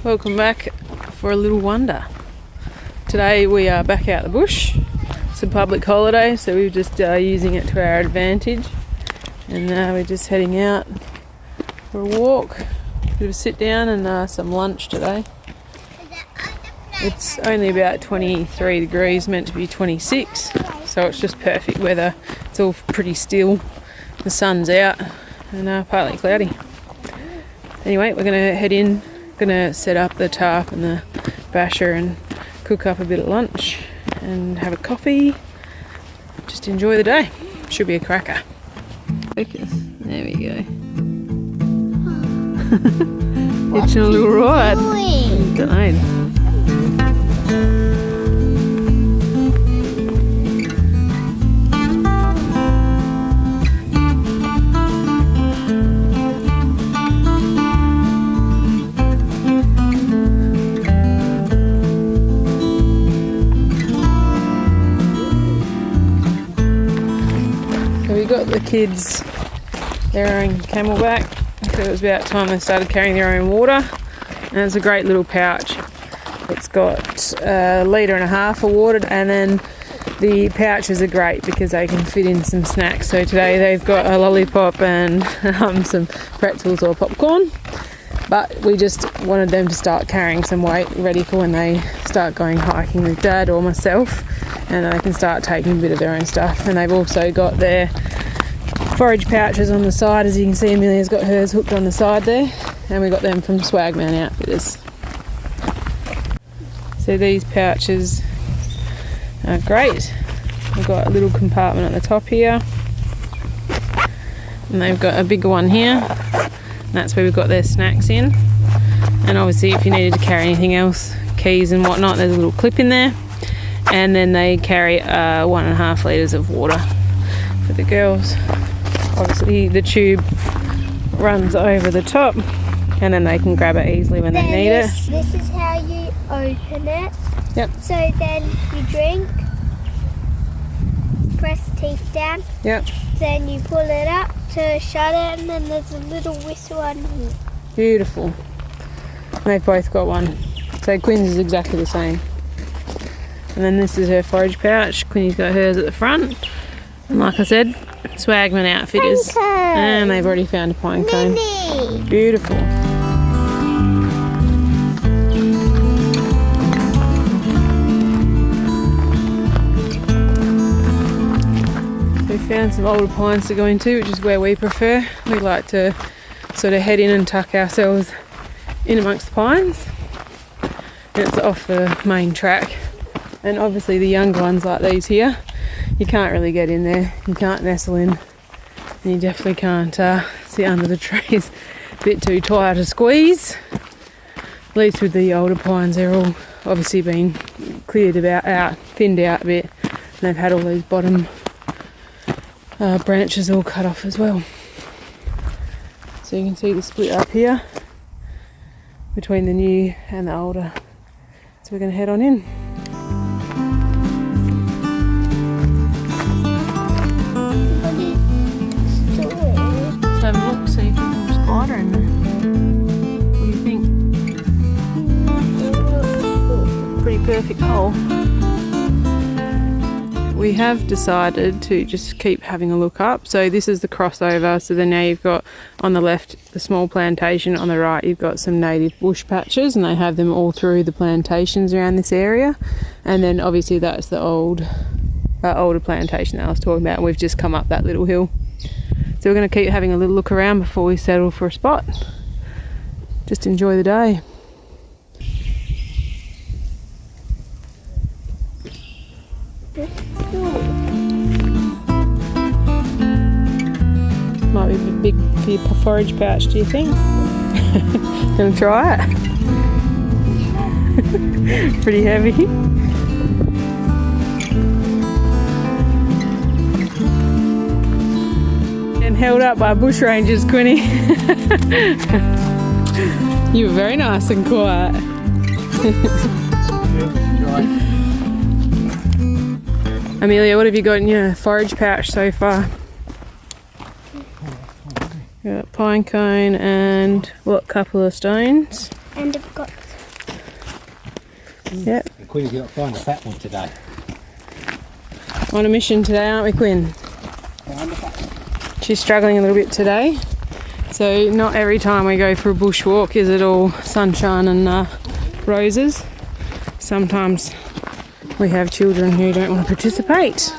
Welcome back for a little wander. Today we are back out the bush. It's a public holiday, so we're just using it to our advantage. And we're just heading out for a walk, a bit of a sit down and some lunch today. It's only about 23 degrees, meant to be 26, so it's just perfect weather. It's all pretty still, the sun's out and partly cloudy. Anyway, we're going to head in, going to set up the tarp and the basher and cook up a bit of lunch and have a coffee. Just enjoy the day. Should be a cracker. Focus. There we go. Hitching a little ride. Don't know. We got the kids their own camelback, so it was about time they started carrying their own water. And it's a great little pouch. It's got 1.5 litres of water, and then the pouches are great because they can fit in some snacks. So today they've got a lollipop and some pretzels or popcorn, but we just wanted them to start carrying some weight ready for when they start going hiking with Dad or myself, and they can start taking a bit of their own stuff. And they've also got their forage pouches on the side. As you can see, Amelia's got hers hooked on the side there, and we got them from Swagman Outfitters. So these pouches are great. We've got a little compartment at the top here, and they've got a bigger one here, and that's where we've got their snacks in. And obviously if you needed to carry anything else, keys and whatnot, there's a little clip in there. And then they carry 1.5 litres of water for the girls. Obviously the tube runs over the top, and then they can grab it easily when they need it. This is how you open it. Yep. So then you drink, press teeth down. Yep. Then you pull it up to shut it, and then there's a little whistle underneath. Beautiful. And they've both got one. So Quinn's is exactly the same. And then this is her forage pouch. Quinny's got hers at the front. And like I said, Swagman Outfitters. And they've already found a pine cone. Mini. Beautiful. We found some older pines to go into, which is where we prefer. We like to sort of head in and tuck ourselves in amongst the pines. And it's off the main track. And obviously the younger ones like these here, you can't really get in there. You can't nestle in. And you definitely can't sit under the trees. A bit too tight to squeeze. At least with the older pines, they're all obviously been cleared out, thinned out a bit. And they've had all these bottom branches all cut off as well. So you can see the split up here between the new and the older. So we're going to head on in. Have a look, see if there's a little spider in there. What do you think? Pretty perfect hole. We have decided to just keep having a look up. So this is the crossover. So then now you've got on the left the small plantation, on the right you've got some native bush patches, and they have them all through the plantations around this area. And then obviously that's the older plantation that I was talking about, and we've just come up that little hill. So we're going to keep having a little look around before we settle for a spot. Just enjoy the day. Might be a bit big for your forage pouch, do you think? Gonna try it? Pretty heavy. And held up by bush rangers, Quinny. You were very nice and quiet. Amelia, what have you got in your forage pouch so far? Got pine cone and what, couple of stones? And I've got Yep. And Quinn's got to find a fat one today. On a mission today, aren't we, Quinn? Find a fat one. She's struggling a little bit today. So not every time we go for a bushwalk is it all sunshine and roses. Sometimes we have children who don't want to participate,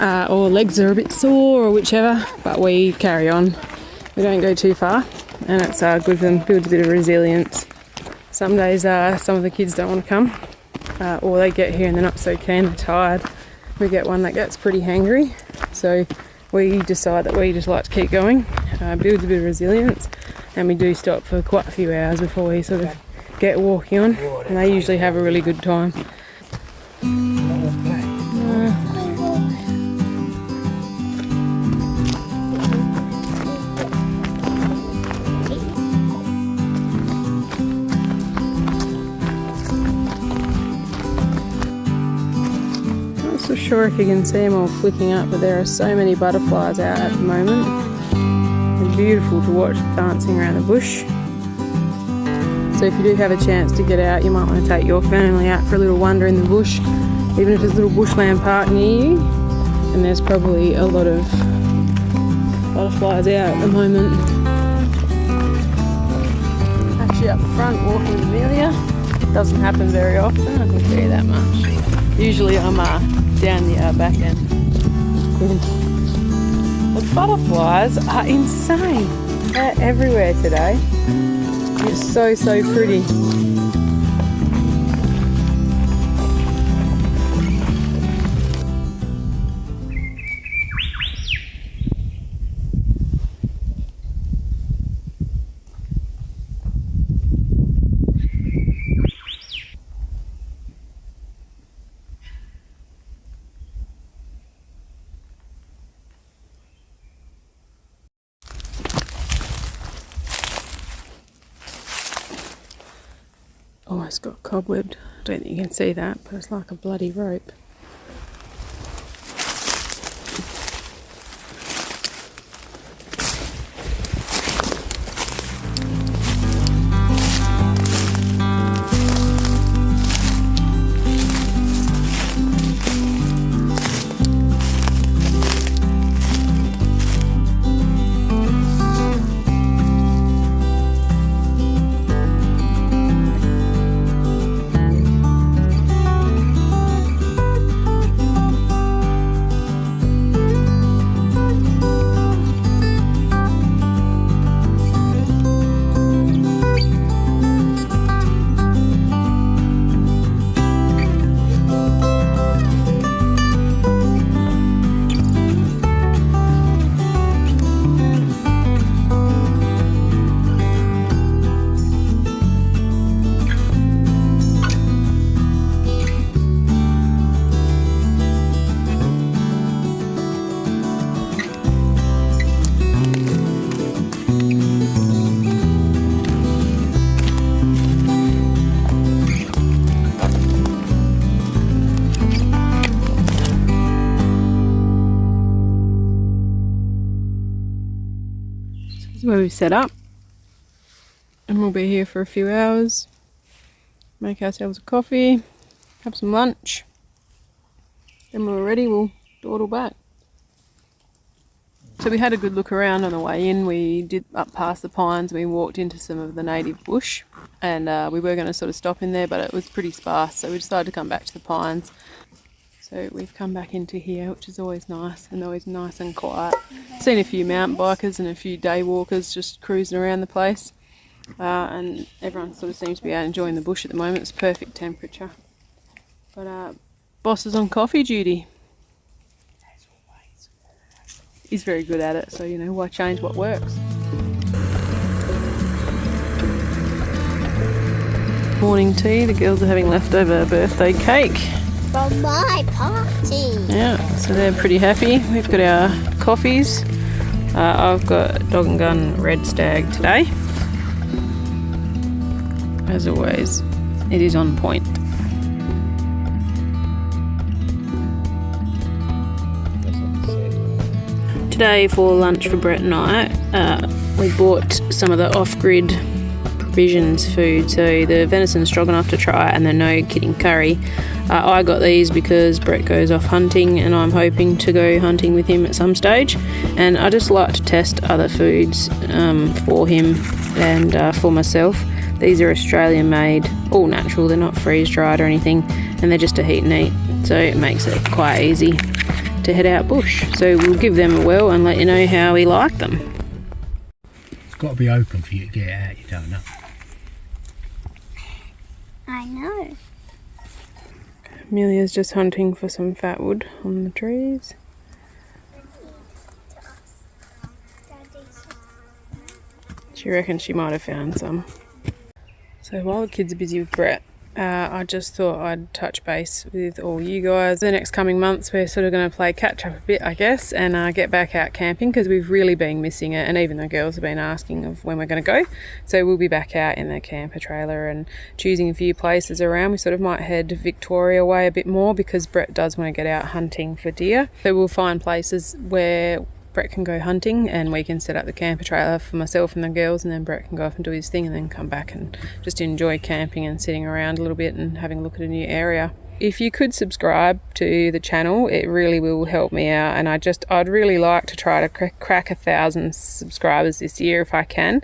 or legs are a bit sore or whichever, but we carry on. We don't go too far, and it's good for them, builds a bit of resilience. Some days some of the kids don't want to come, or they get here and they're not so keen, they're tired. We get one that gets pretty hangry, so we decide that we just like to keep going. Builds a bit of resilience, and we do stop for quite a few hours before we sort of get walking on, and they usually have a really good time. Not so sure if you can see them all flicking up, but there are so many butterflies out at the moment. They're beautiful to watch dancing around the bush. So if you do have a chance to get out, you might want to take your family out for a little wander in the bush, even if there's a little bushland park near you. And there's probably a lot of butterflies out at the moment. Actually up the front walking with Amelia. It doesn't happen very often, I can tell you that much. Usually I'm down the back end. The butterflies are insane. They're everywhere today. It's so pretty. Almost got cobwebbed. I don't think you can see that, but it's like a bloody rope. This is where we've set up, and we'll be here for a few hours, make ourselves a coffee, have some lunch, then when we're ready we'll dawdle back. So we had a good look around on the way in. We did up past the pines, we walked into some of the native bush, and we were going to sort of stop in there, but it was pretty sparse, so we decided to come back to the pines. So we've come back into here, which is always nice, and always nice and quiet. Seen a few mountain bikers and a few day walkers just cruising around the place, and everyone sort of seems to be out enjoying the bush at the moment. It's perfect temperature. But boss is on coffee duty. He's very good at it, so you know, why change what works? Morning tea, the girls are having leftover birthday cake. From my party. Yeah, so they're pretty happy. We've got our coffees. I've got Dog and Gun Red Stag today. As always, it is on point. Today for lunch for Brett and I, we bought some of the Offgrid Provision's food. So the venison stroganoff to try and the no kidding curry. I got these because Brett goes off hunting and I'm hoping to go hunting with him at some stage. And I just like to test other foods for him and for myself. These are Australian made, all natural, they're not freeze dried or anything, and they're just a heat and eat. So it makes it quite easy to head out bush. So we'll give them a whirl and let you know how we like them. It's got to be open for you to get out, you don't know. I know. Amelia's just hunting for some fatwood on the trees. She reckons she might have found some. So while the kids are busy with Brett, I just thought I'd touch base with all you guys. The next coming months we're sort of going to play catch up a bit, I guess, and get back out camping because we've really been missing it, and even the girls have been asking of when we're going to go. So we'll be back out in the camper trailer and choosing a few places around. We sort of might head Victoria way a bit more because Brett does want to get out hunting for deer. So we'll find places where Brett can go hunting and we can set up the camper trailer for myself and the girls, and then Brett can go off and do his thing and then come back and just enjoy camping and sitting around a little bit and having a look at a new area. If you could subscribe to the channel, it really will help me out, and I'd really like to try to crack 1,000 subscribers this year if I can.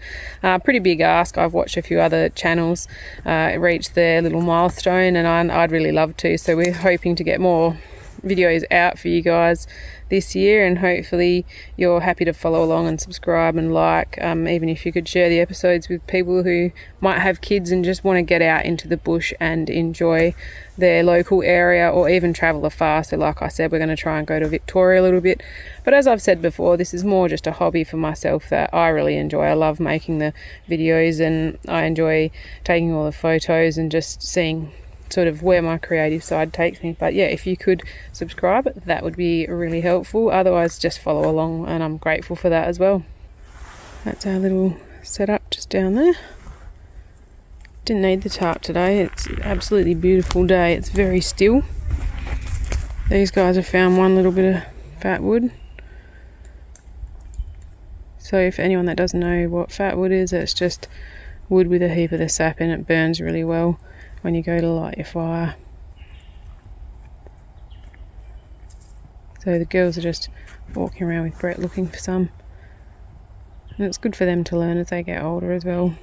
Pretty big ask. I've watched a few other channels reach their little milestone, and I'd really love to. So we're hoping to get more videos out for you guys this year, and hopefully you're happy to follow along and subscribe and like, even if you could share the episodes with people who might have kids and just want to get out into the bush and enjoy their local area or even travel afar. So like I said, we're going to try and go to Victoria a little bit, but as I've said before, this is more just a hobby for myself that I really enjoy. I love making the videos and I enjoy taking all the photos and just seeing sort of where my creative side takes me. But yeah, if you could subscribe, that would be really helpful. Otherwise, just follow along, and I'm grateful for that as well. That's our little setup just down there. Didn't need the tarp today. It's an absolutely beautiful day. It's very still. These guys have found one little bit of fat wood. So if anyone that doesn't know what fat wood is, it's just wood with a heap of the sap in it. Burns really well when you go to light your fire. So the girls are just walking around with Brett looking for some, and it's good for them to learn as they get older as well.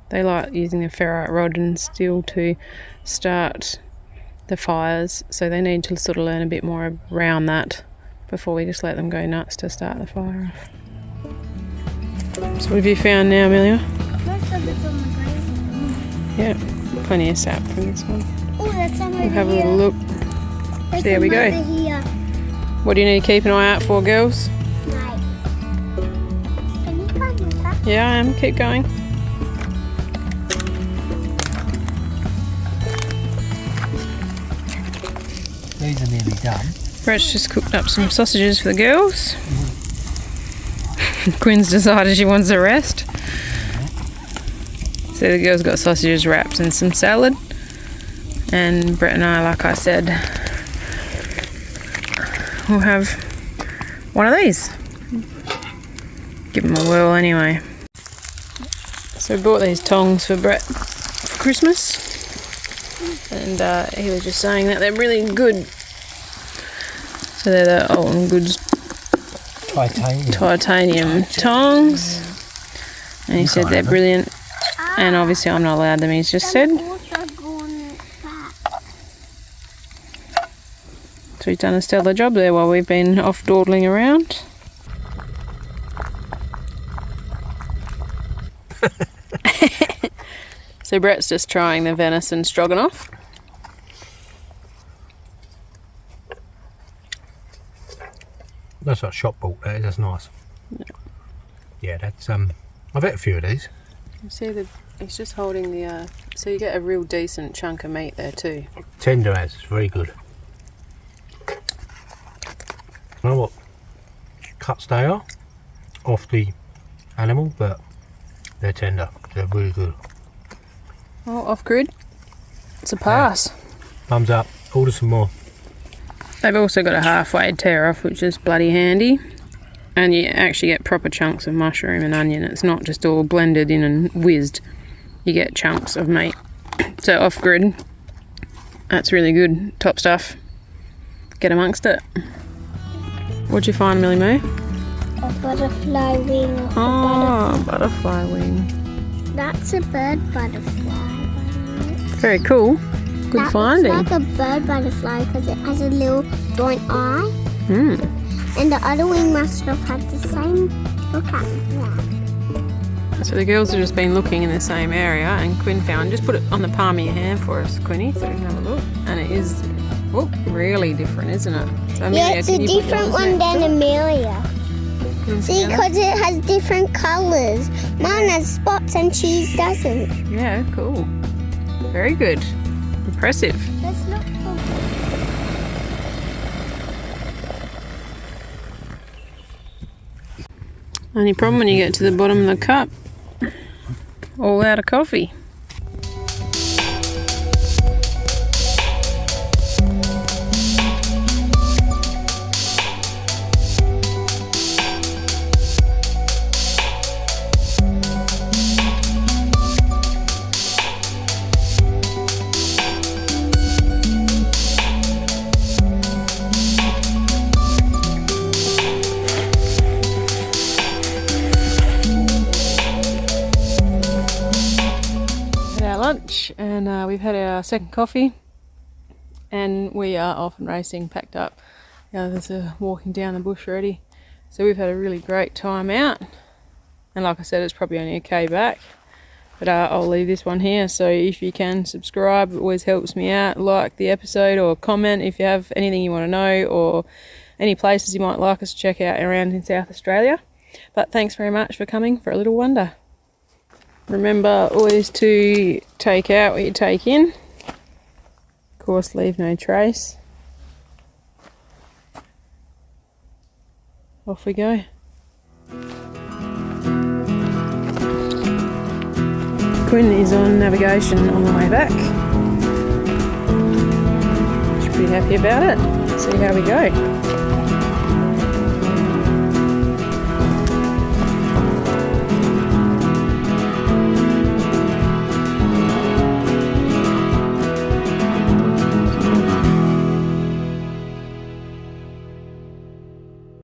They like using a ferrite rod and steel to start the fires, so they need to sort of learn a bit more around that before we just let them go nuts to start the fire off. So what have you found now, Amelia? Most of it's on the ground. Yeah. Plenty of sap from this one. Oh, that's some over We'll have a here. little look. There's There we some go. over here. What do you need to keep an eye out for, girls? Right. Can you climb with that? Yeah, I am. Keep going. These are nearly done. Brett's just cooked up some sausages for the girls. Quinn's decided she wants a rest. So the girls got sausages wrapped and some salad. And Brett and I, like I said, we'll have one of these. Give them a whirl anyway. So we bought these tongs for Brett for Christmas. And he was just saying that they're really good. So they're the Alton Goods titanium tongs. And he said they're brilliant. And obviously I'm not allowed them, he's just said. So he's done a stellar job there while we've been off dawdling around. So Brett's just trying the venison stroganoff. That's like shop bought, that is. That's nice. Yeah, that's I've had a few of these. You see that he's just holding the so you get a real decent chunk of meat there too. Tender as, it's very good. You know what cuts they are off the animal, but they're tender. They're really good. Oh, Offgrid. It's a pass. Yeah. Thumbs up. Order some more. They've also got a halfway tear off, which is bloody handy. And you actually get proper chunks of mushroom and onion. It's not just all blended in and whizzed. you get chunks of meat. So off-grid, that's really good, top stuff. Get amongst it. What'd you find, Millie Moo? A butterfly wing. Oh, butterfly wing. That's a bird butterfly. Very cool. Good finding. Looks like a bird butterfly because it has a little joint eye. Hmm. And the other wing must have had the same look at that. So the girls have just been looking in the same area, and Quinn found. Just put it on the palm of your hand for us, Quinny, so we can have a look. And it is really different, isn't it? So Amelia, Yeah, it's a different one than Amelia. See, because it has different colours. Mine has spots and she's doesn't. Yeah, cool. Very good. Impressive. Let's look for... Only problem when you get to the bottom of the cup, all out of coffee. Lunch, and we've had our second coffee, and we are off and racing, packed up. The others are walking down the bush already, so we've had a really great time out. And like I said, it's probably only a K back, but I'll leave this one here. So if you can subscribe, it always helps me out. Like the episode or comment if you have anything you want to know or any places you might like us to check out around in South Australia. But thanks very much for coming for a little wander. Remember always to take out what you take in. Of course, leave no trace. Off we go. Quinn is on navigation on the way back. She's pretty happy about it. See how we go.